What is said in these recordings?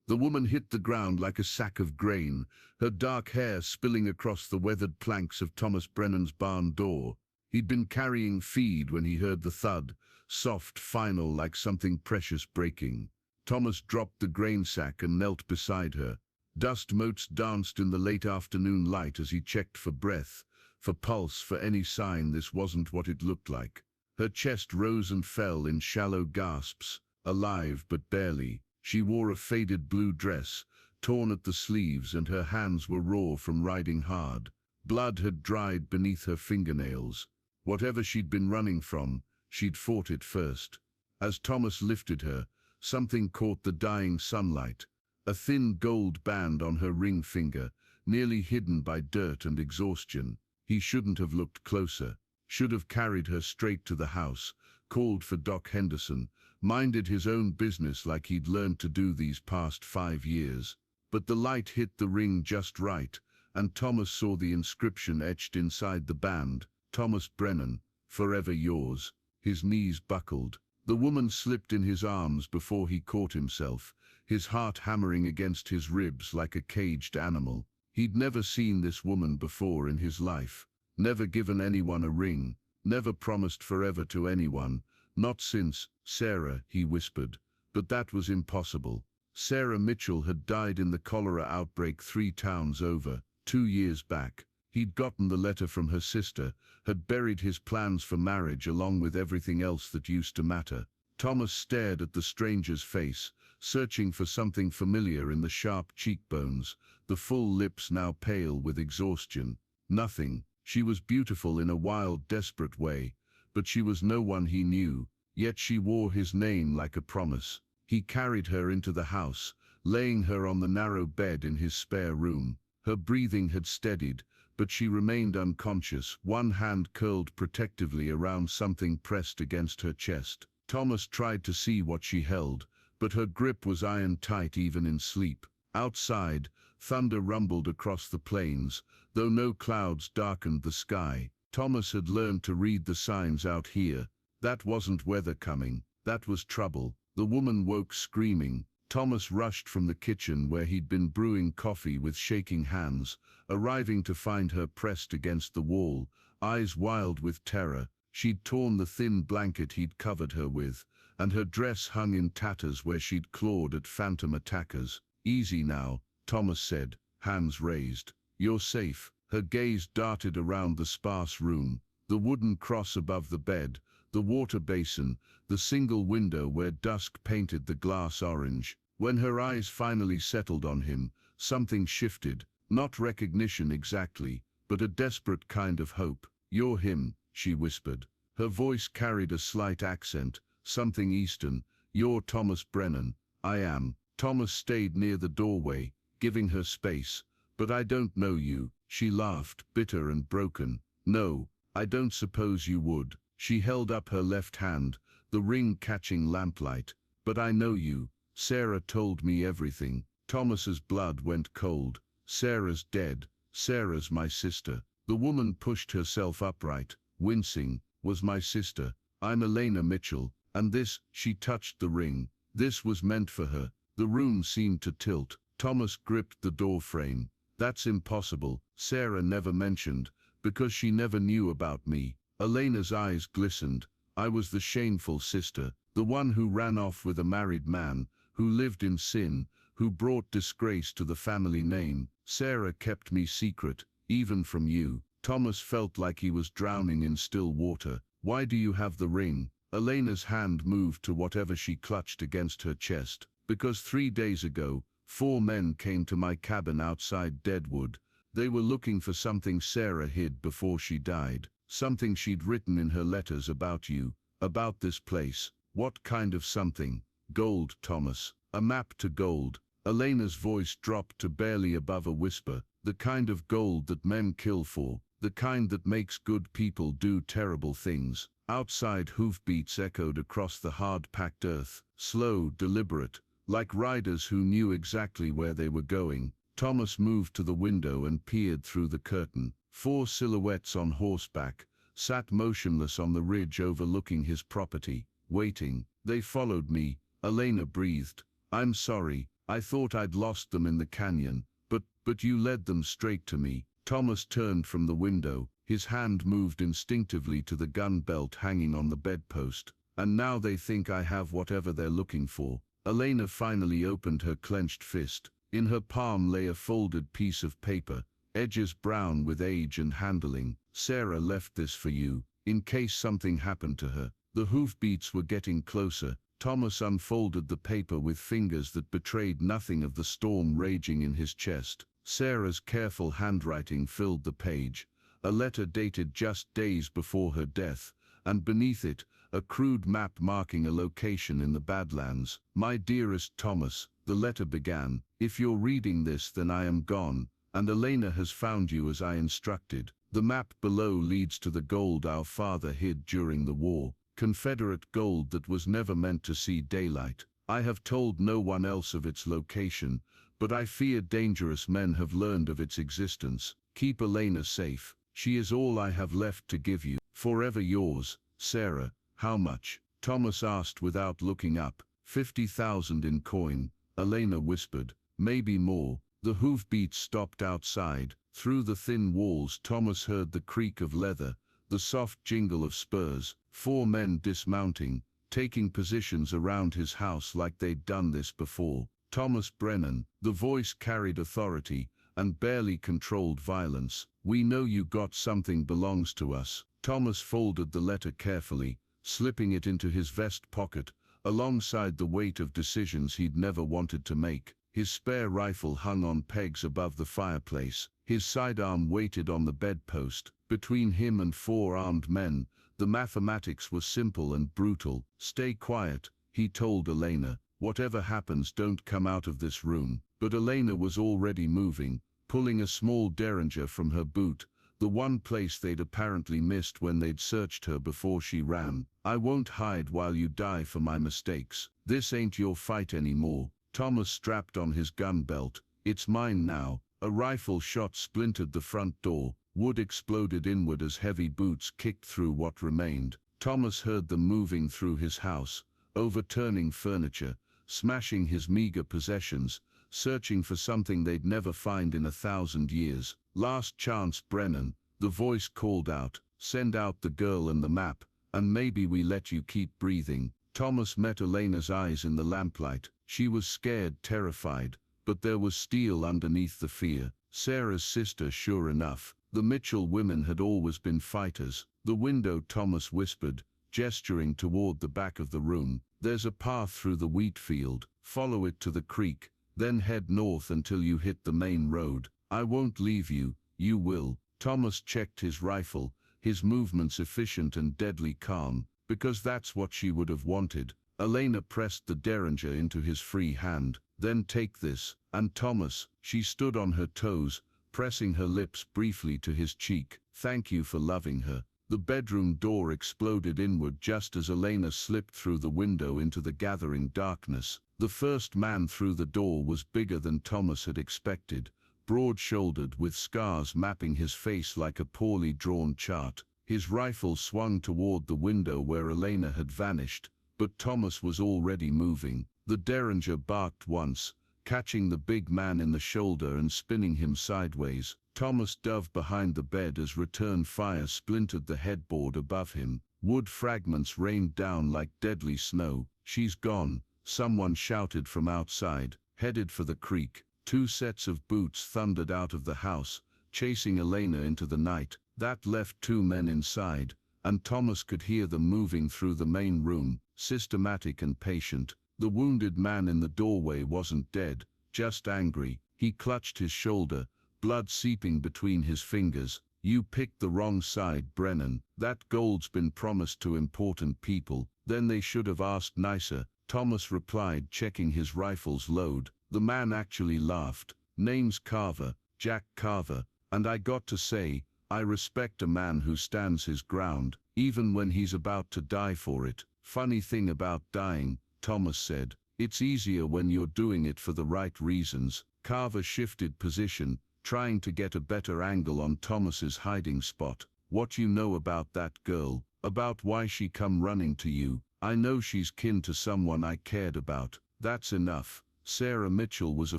The woman hit the ground like a sack of grain, her dark hair spilling across the weathered planks of Thomas Brennan's barn door. He'd been carrying feed when he heard the thud, soft, final, like something precious breaking. Thomas dropped the grain sack and knelt beside her. Dust motes danced in the late afternoon light as he checked for breath, for pulse, for any sign this wasn't what it looked like. Her chest rose and fell in shallow gasps, alive but barely. She wore a faded blue dress, torn at the sleeves, and her hands were raw from riding hard. Blood had dried beneath her fingernails. Whatever she'd been running from, she'd fought it first. As Thomas lifted her, something caught the dying sunlight. A thin gold band on her ring finger, nearly hidden by dirt and exhaustion. He shouldn't have looked closer. Should have carried her straight to the house, called for Doc Henderson, minded his own business like he'd learned to do these past 5 years. But the light hit the ring just right, and Thomas saw the inscription etched inside the band, Thomas Brennan, forever yours. His knees buckled. The woman slipped in his arms before he caught himself, his heart hammering against his ribs like a caged animal. He'd never seen this woman before in his life, never given anyone a ring, never promised forever to anyone, not since Sarah, he whispered. But that was impossible. Sarah Mitchell had died in the cholera outbreak 3 towns over, 2 years back. He'd gotten the letter from her sister, had buried his plans for marriage along with everything else that used to matter. Thomas stared at the stranger's face, searching for something familiar in the sharp cheekbones, the full lips now pale with exhaustion. Nothing. She was beautiful in a wild, desperate way, but she was no one he knew, yet she wore his name like a promise. He carried her into the house, laying her on the narrow bed in his spare room. Her breathing had steadied, but she remained unconscious, one hand curled protectively around something pressed against her chest. Thomas tried to see what she held, but her grip was iron-tight even in sleep. Outside, thunder rumbled across the plains, though no clouds darkened the sky. Thomas had learned to read the signs out here. That wasn't weather coming, that was trouble. The woman woke screaming. Thomas rushed from the kitchen where he'd been brewing coffee with shaking hands, arriving to find her pressed against the wall, eyes wild with terror. She'd torn the thin blanket he'd covered her with, and her dress hung in tatters where she'd clawed at phantom attackers. "Easy now," Thomas said, hands raised. "You're safe." Her gaze darted around the sparse room, the wooden cross above the bed, the water basin, the single window where dusk painted the glass orange. When her eyes finally settled on him, something shifted, not recognition exactly, but a desperate kind of hope. "You're him," she whispered. Her voice carried a slight accent, something Eastern. "You're Thomas Brennan." "I am." Thomas stayed near the doorway, giving her space. "But I don't know you." She laughed, bitter and broken. "No, I don't suppose you would." She held up her left hand, the ring catching lamplight. "But I know you. Sarah told me everything." Thomas's blood went cold. "Sarah's dead. Sarah's my sister." The woman pushed herself upright, wincing. "Was my sister. I'm Elena Mitchell, and this," she touched the ring, "this was meant for her." The room seemed to tilt. Thomas gripped the door frame. "That's impossible. Sarah never mentioned, because she never knew about me." Elena's eyes glistened. "I was the shameful sister, the one who ran off with a married man, who lived in sin, who brought disgrace to the family name. Sarah kept me secret, even from you." Thomas felt like he was drowning in still water. "Why do you have the ring?" Elena's hand moved to whatever she clutched against her chest. "Because 3 days ago, 4 men came to my cabin outside Deadwood. They were looking for something Sarah hid before she died. Something she'd written in her letters about you, about this place." "What kind of something?" "Gold, Thomas. A map to gold." Elena's voice dropped to barely above a whisper. "The kind of gold that men kill for, the kind that makes good people do terrible things." Outside, hoofbeats echoed across the hard-packed earth, slow, deliberate, like riders who knew exactly where they were going. Thomas moved to the window and peered through the curtain. 4 silhouettes on horseback sat motionless on the ridge overlooking his property, waiting. "They followed me," Elena breathed. "I'm sorry, I thought I'd lost them in the canyon, but you led them straight to me." Thomas turned from the window. His hand moved instinctively to the gun belt hanging on the bedpost. "And now they think I have whatever they're looking for." Elena finally opened her clenched fist. In her palm lay a folded piece of paper, edges brown with age and handling. "Sarah left this for you, in case something happened to her." The hoofbeats were getting closer. Thomas unfolded the paper with fingers that betrayed nothing of the storm raging in his chest. Sarah's careful handwriting filled the page, a letter dated just days before her death, and beneath it, a crude map marking a location in the Badlands. "My dearest Thomas," the letter began, "if you're reading this, then I am gone, and Elena has found you as I instructed. The map below leads to the gold our father hid during the war, Confederate gold that was never meant to see daylight. I have told no one else of its location, but I fear dangerous men have learned of its existence. Keep Elena safe. She is all I have left to give you. Forever yours, Sarah." "How much?" Thomas asked without looking up. 50,000 in coin," Elena whispered. "Maybe more." The hoofbeats stopped outside. Through the thin walls Thomas heard the creak of leather, the soft jingle of spurs. 4 men dismounting, taking positions around his house like they'd done this before. "Thomas Brennan." The voice carried authority and barely controlled violence. "We know you got something belongs to us." Thomas folded the letter carefully, slipping it into his vest pocket, alongside the weight of decisions he'd never wanted to make. His spare rifle hung on pegs above the fireplace. His sidearm waited on the bedpost. Between him and 4 armed men, the mathematics was simple and brutal. "Stay quiet," he told Elena. "Whatever happens, don't come out of this room." But Elena was already moving, pulling a small derringer from her boot, the one place they'd apparently missed when they'd searched her before she ran. "I won't hide while you die for my mistakes. This ain't your fight anymore." Thomas strapped on his gun belt. "It's mine now." A rifle shot splintered the front door. Wood exploded inward as heavy boots kicked through what remained. Thomas heard them moving through his house, overturning furniture, smashing his meager possessions, searching for something they'd never find in 1,000 years. "Last chance, Brennan," the voice called out. "Send out the girl and the map, and maybe we let you keep breathing." Thomas met Elena's eyes in the lamplight. She was scared, terrified, but there was steel underneath the fear. Sarah's sister, sure enough. The Mitchell women had always been fighters. "The window," Thomas whispered, gesturing toward the back of the room. "There's a path through the wheat field. Follow it to the creek, then head north until you hit the main road. I won't leave you, you will." Thomas checked his rifle, his movements efficient and deadly calm, because that's what she would have wanted. Elena pressed the derringer into his free hand. "Then take this." And Thomas, she stood on her toes, pressing her lips briefly to his cheek. "Thank you for loving her." The bedroom door exploded inward just as Elena slipped through the window into the gathering darkness. The first man through the door was bigger than Thomas had expected, broad-shouldered with scars mapping his face like a poorly drawn chart. His rifle swung toward the window where Elena had vanished, but Thomas was already moving. The derringer barked once, catching the big man in the shoulder and spinning him sideways. Thomas dove behind the bed as return fire splintered the headboard above him. Wood fragments rained down like deadly snow. "She's gone," someone shouted from outside, headed for the creek. 2 sets of boots thundered out of the house, chasing Elena into the night. That left 2 men inside, and Thomas could hear them moving through the main room, systematic and patient. The wounded man in the doorway wasn't dead, just angry. He clutched his shoulder, blood seeping between his fingers. "You picked the wrong side, Brennan. That gold's been promised to important people." "Then they should have asked nicer," Thomas replied, checking his rifle's load. The man actually laughed. "Name's Carver, Jack Carver, and I got to say, I respect a man who stands his ground, even when he's about to die for it." "Funny thing about dying," Thomas said. "It's easier when you're doing it for the right reasons." Carver shifted position, trying to get a better angle on Thomas's hiding spot. "What you know about that girl, about why she come running to you?" "I know she's kin to someone I cared about." "That's enough." Sarah Mitchell was a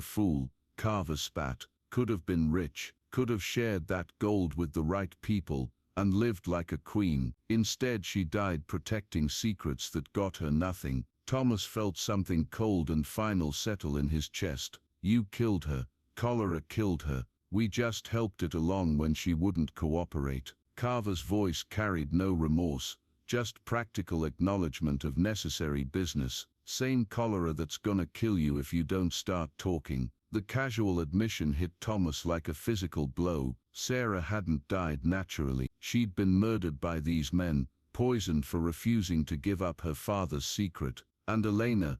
fool, Carver spat. Could have been rich, could have shared that gold with the right people, and lived like a queen. Instead she died protecting secrets that got her nothing. Thomas felt something cold and final settle in his chest. You killed her. Cholera killed her. We just helped it along when she wouldn't cooperate. Carver's voice carried no remorse, just practical acknowledgement of necessary business. Same cholera that's gonna kill you if you don't start talking. The casual admission hit Thomas like a physical blow. Sarah hadn't died naturally. She'd been murdered by these men, poisoned for refusing to give up her father's secret. And Elena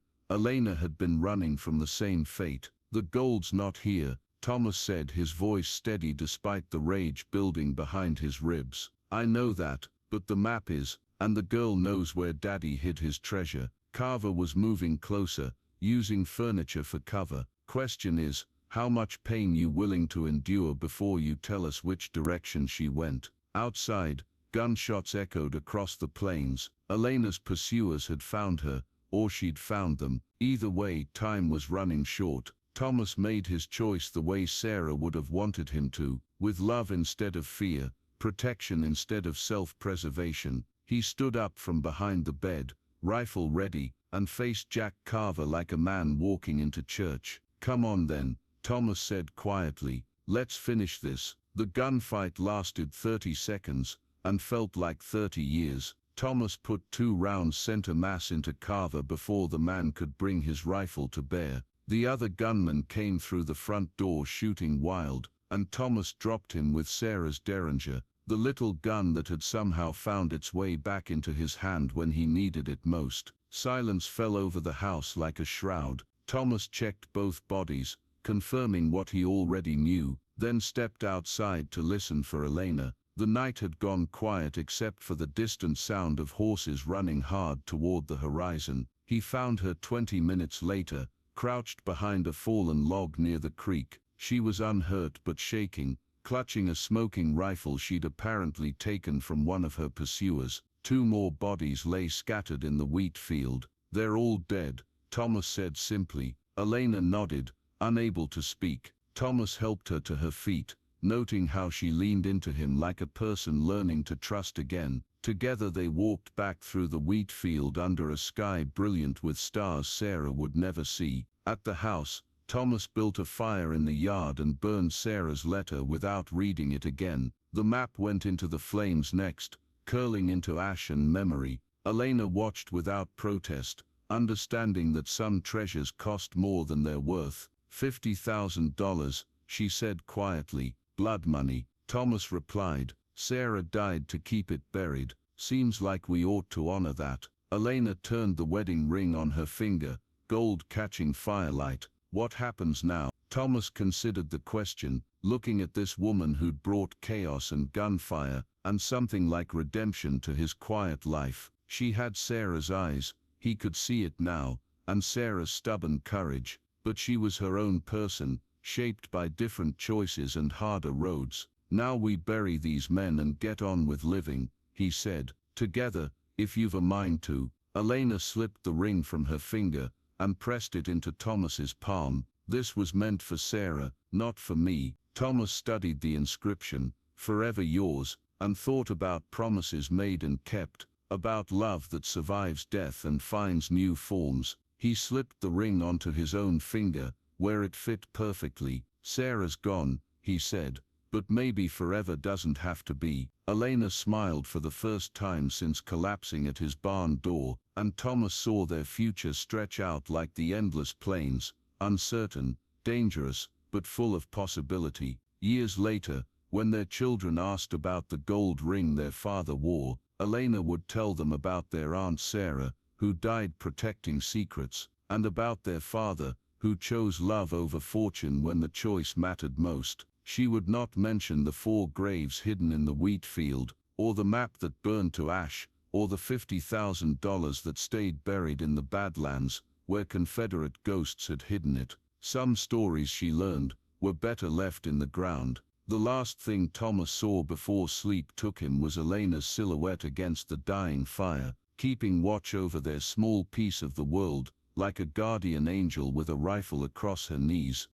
had been running from the same fate. The gold's not here, Thomas said, his voice steady despite the rage building behind his ribs. I know that, but the map is, and the girl knows where Daddy hid his treasure. Carver was moving closer, using furniture for cover. Question is, how much pain you willing to endure before you tell us which direction she went? Outside, gunshots echoed across the plains. Elena's pursuers had found her, or she'd found them. Either way, time was running short. Thomas made his choice the way Sarah would have wanted him to, with love instead of fear, protection instead of self-preservation. He stood up from behind the bed, rifle ready, and faced Jack Carver like a man walking into church. Come on then, Thomas said quietly, let's finish this. The gunfight lasted 30 seconds, and felt like 30 years. Thomas put 2 rounds center mass into Carver before the man could bring his rifle to bear. The other gunman came through the front door shooting wild, and Thomas dropped him with Sarah's derringer, the little gun that had somehow found its way back into his hand when he needed it most. Silence fell over the house like a shroud. Thomas checked both bodies, confirming what he already knew, then stepped outside to listen for Elena. The night had gone quiet except for the distant sound of horses running hard toward the horizon. He found her 20 minutes later, crouched behind a fallen log near the creek. She was unhurt but shaking, clutching a smoking rifle she'd apparently taken from one of her pursuers. 2 more bodies lay scattered in the wheat field. They're all dead, Thomas said simply. Elena nodded, unable to speak. Thomas helped her to her feet, noting how she leaned into him like a person learning to trust again. Together they walked back through the wheat field under a sky brilliant with stars Sarah would never see. At the house, Thomas built a fire in the yard and burned Sarah's letter without reading it again. The map went into the flames next, curling into ash and memory. Elena watched without protest, understanding that some treasures cost more than their worth. $50,000, she said quietly. Blood money, Thomas replied. Sarah died to keep it buried. Seems like we ought to honor that. Elena turned the wedding ring on her finger, gold catching firelight. What happens now? Thomas considered the question, looking at this woman who'd brought chaos and gunfire, and something like redemption to his quiet life. She had Sarah's eyes, he could see it now, and Sarah's stubborn courage, but she was her own person, shaped by different choices and harder roads. Now we bury these men and get on with living, he said. Together, if you've a mind to. Elena slipped the ring from her finger, and pressed it into Thomas's palm. This was meant for Sarah, not for me. Thomas studied the inscription, forever yours, and thought about promises made and kept, about love that survives death and finds new forms. He slipped the ring onto his own finger, where it fit perfectly. Sarah's gone, he said, but maybe forever doesn't have to be. Elena smiled for the first time since collapsing at his barn door, and Thomas saw their future stretch out like the endless plains, uncertain, dangerous, but full of possibility. Years later, when their children asked about the gold ring their father wore, Elena would tell them about their Aunt Sarah, who died protecting secrets, and about their father, who chose love over fortune when the choice mattered most. She would not mention the 4 graves hidden in the wheat field, or the map that burned to ash, or the $50,000 that stayed buried in the Badlands, where Confederate ghosts had hidden it. Some stories, she learned, were better left in the ground. The last thing Thomas saw before sleep took him was Elena's silhouette against the dying fire, keeping watch over their small piece of the world, like a guardian angel with a rifle across her knees,